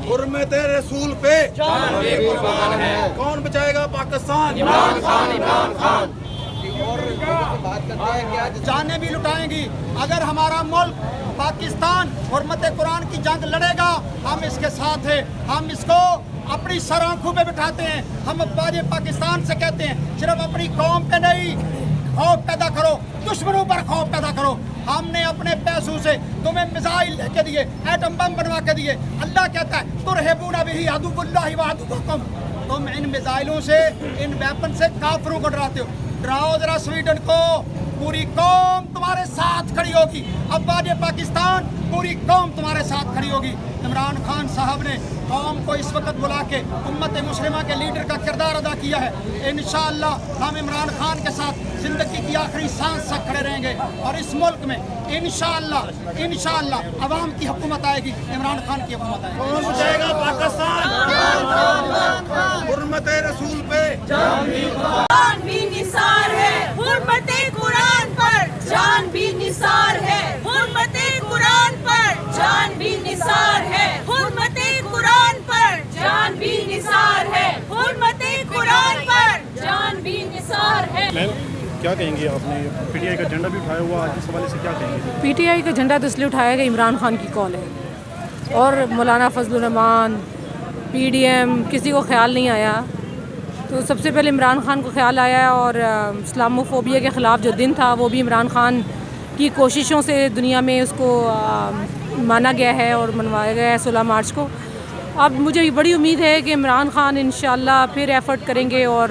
हुर्मत रसूल पे जान भी कुर्बान है। कौन बचाएगा पाकिस्तान? इमरान खान, इमरान खान। और बात करते हैं कि जानें भी लुटाएंगी अगर हमारा मुल्क पाकिस्तान हुर्मत कुरान की जंग लड़ेगा, हम इसके साथ हैं। हम इसको अपनी सर आंखों पे बिठाते हैं। हम अफवाज पाकिस्तान से कहते हैं सिर्फ अपनी कौम पे नहीं, खौफ पैदा करो, दुश्मनों पर खौफ पैदा करो। हमने अपने पैसों से तुम्हें मिसाइल लेके दिए, एटम बम बनवा के दिए। अल्लाह कहता है तुरहिबूना बिही अदुव्वुल्लाहि व अदुव्वुकुम, तुम इन मिसाइलों से, इन वेपन से काफिरों को डराते हो। डराओ जरा स्वीडन को, पूरी कौम तुम्हारे साथ खड़ी होगी। अफवाज पाकिस्तान, पूरी कौम तुम्हारे साथ खड़ी होगी। इमरान खान साहब ने कौम को इस वक्त बुला के उम्मत मुस्लिमा के लीडर का किरदार अदा किया है। इंशाअल्लाह हम इमरान खान के साथ जिंदगी की आखिरी सांस तक खड़े रहेंगे और इस मुल्क में इंशाअल्लाह अवाम की हुकूमत आएगी, इमरान खान की हुकूमत आएगी। कौन बचाएगा पाकिस्तान? हुर्मत रसूल पे जान भी निसार है, हुर्मत कुरान पर जान भी निसार है, हुर्मत कुरान पर जान भी निसार है, हुर्मत कुरान पर जान भी निसार है, हुर्मत कुरान पर जान भी निसार है। क्या कहेंगे? आपने पीटीआई का झंडा भी उठाया हुआ, आज इस हवाले से क्या कहेंगे? पीटीआई का झंडा तो इसलिए उठाया कि इमरान खान की कॉल है और मौलाना फजलुर रहमान, पीडीएम, किसी को ख्याल नहीं आया। तो सबसे पहले इमरान खान को ख्याल आया और इस्लामोफोबिया के ख़िलाफ़ जो दिन था वो भी इमरान खान की कोशिशों से दुनिया में उसको माना गया है और मनवाया गया है 16 मार्च को। अब मुझे बड़ी उम्मीद है कि इमरान खान इंशाअल्लाह फिर एफ़र्ट करेंगे और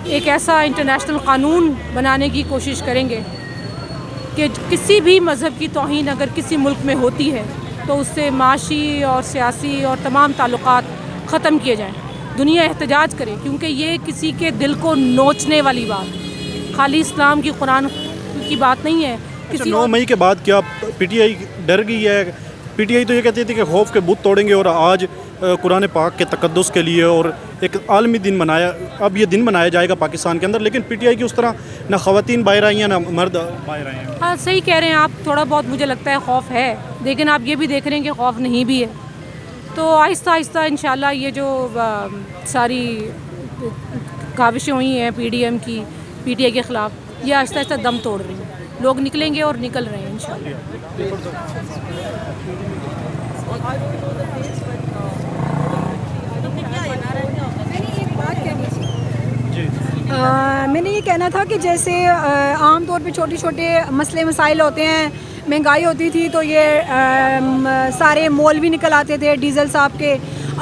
एक ऐसा इंटरनेशनल क़ानून बनाने की कोशिश करेंगे कि किसी भी मज़हब की तौहीन अगर किसी मुल्क में होती है तो उससे माशी और सियासी और तमाम ताल्लुकात ख़त्म किए जाएँ। दुनिया एहतजाज करे, क्योंकि ये किसी के दिल को नोचने वाली बात, खाली इस्लाम की कुरान की बात नहीं है। अच्छा, 9 मई के बाद क्या पीटीआई डर गई है? पीटीआई तो ये कहती थी कि खौफ के बुत तोड़ेंगे और आज कुरान पाक के तकद्दुस के लिए और एक आलमी दिन मनाया, अब ये दिन मनाया जाएगा पाकिस्तान के अंदर, लेकिन पीटीआई की उस तरह ना ख़वातीन बाहर आई हैं ना मर्द बाहर आए हैं। हाँ, सही कह रहे हैं आप। थोड़ा बहुत मुझे लगता है खौफ है, लेकिन आप ये भी देख रहे हैं कि खौफ नहीं भी है। तो आहिस्ता आहिस्ता इंशाल्लाह ये जो सारी काविशें हुई हैं पीडीएम की पीटीआई के ख़िलाफ़, ये आहिस्ता आहिस्ता दम तोड़ रही हैं। लोग निकलेंगे और निकल रहे हैं इंशाल्लाह। मैंने ये कहना था कि जैसे आम तौर पे छोटे छोटे मसले मसाइल होते हैं, महंगाई होती थी तो ये सारे मौलवी निकल आते थे डीज़ल साहब के।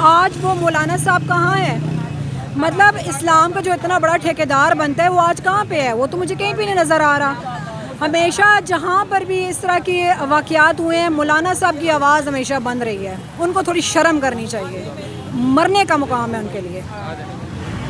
आज वो मौलाना साहब कहाँ है? मतलब इस्लाम का जो इतना बड़ा ठेकेदार बनता है वो आज कहाँ पे है? वो तो मुझे कहीं भी नहीं नज़र आ रहा। हमेशा जहाँ पर भी इस तरह के वाक़यात हुए हैं, मौलाना साहब की आवाज़ हमेशा बंद रही है। उनको थोड़ी शर्म करनी चाहिए, मरने का मुकाम है उनके लिए।